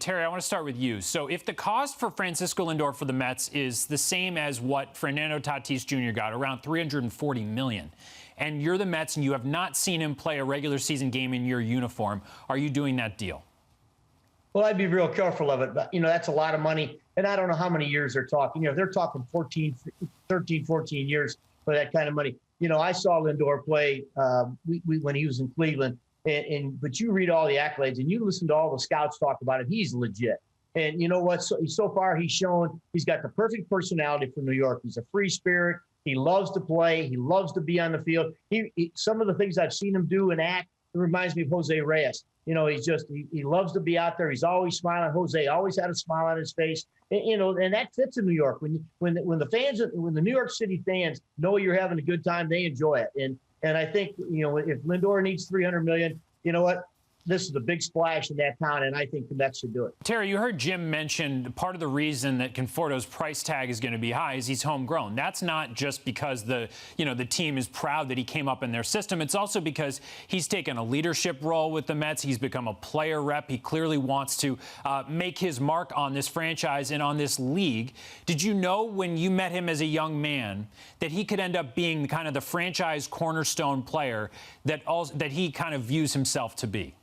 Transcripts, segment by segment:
Terry, I want to start with you. So if the cost for Francisco Lindor for the Mets is the same as what Fernando Tatis Jr. got, around $340 million, and you're the Mets and you have not seen him play a regular season game in your uniform, are you doing that deal? Well, I'd be real careful of it, but, that's a lot of money. And I don't know how many years they're talking. They're talking 13, 14 years for that kind of money. I saw Lindor play when he was in Cleveland, but you read all the accolades and you listen to all the scouts talk about it. He's legit. And you know what? So far, he's shown he's got the perfect personality for New York. He's a free spirit. He loves to play. He loves to be on the field. Some of the things I've seen him do and act, it reminds me of Jose Reyes. He loves to be out there. He's always smiling. Jose always had a smile on his face. And that fits in New York. When the New York City fans know you're having a good time, they enjoy it. And I think, if Lindor needs $300 million, you know what? This is a big splash in that town, and I think the Mets should do it. Terry, you heard Jim mention part of the reason that Conforto's price tag is going to be high is he's homegrown. That's not just because the team is proud that he came up in their system. It's also because he's taken a leadership role with the Mets. He's become a player rep. He clearly wants to make his mark on this franchise and on this league. Did you know when you met him as a young man that he could end up being kind of the franchise cornerstone player that he kind of views himself to be?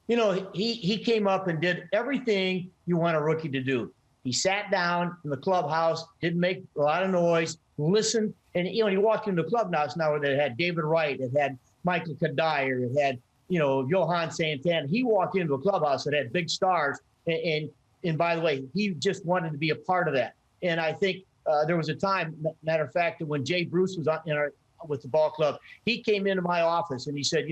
He came up and did everything you want a rookie to do. He sat down in the clubhouse, didn't make a lot of noise, listened, and he walked into the clubhouse now where they had David Wright, it had Michael Kadire, it had Johan Santana. He walked into a clubhouse that had big stars, and by the way, he just wanted to be a part of that. And I think there was a time, matter of fact, that when Jay Bruce was with the ball club, he came into my office and he said,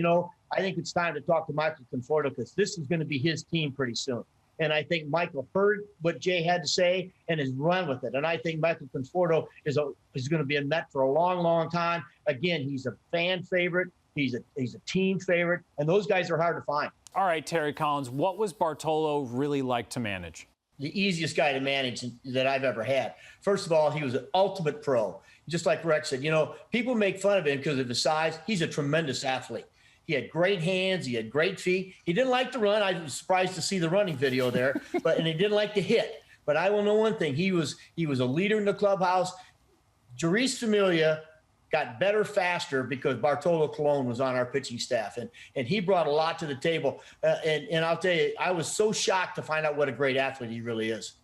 I think it's time to talk to Michael Conforto because this is going to be his team pretty soon. And I think Michael heard what Jay had to say and has run with it. And I think Michael Conforto is going to be a Met for a long, long time. Again, he's a fan favorite. He's a team favorite. And those guys are hard to find. All right, Terry Collins, what was Bartolo really like to manage? The easiest guy to manage that I've ever had. First of all, he was an ultimate pro. Just like Rex said, people make fun of him because of his size. He's a tremendous athlete. He had great hands. He had great feet. He didn't like to run. I was surprised to see the running video there, and he didn't like to hit. But I will know one thing. He was a leader in the clubhouse. Jeurys Familia got better faster because Bartolo Colon was on our pitching staff, and he brought a lot to the table. And I'll tell you, I was so shocked to find out what a great athlete he really is.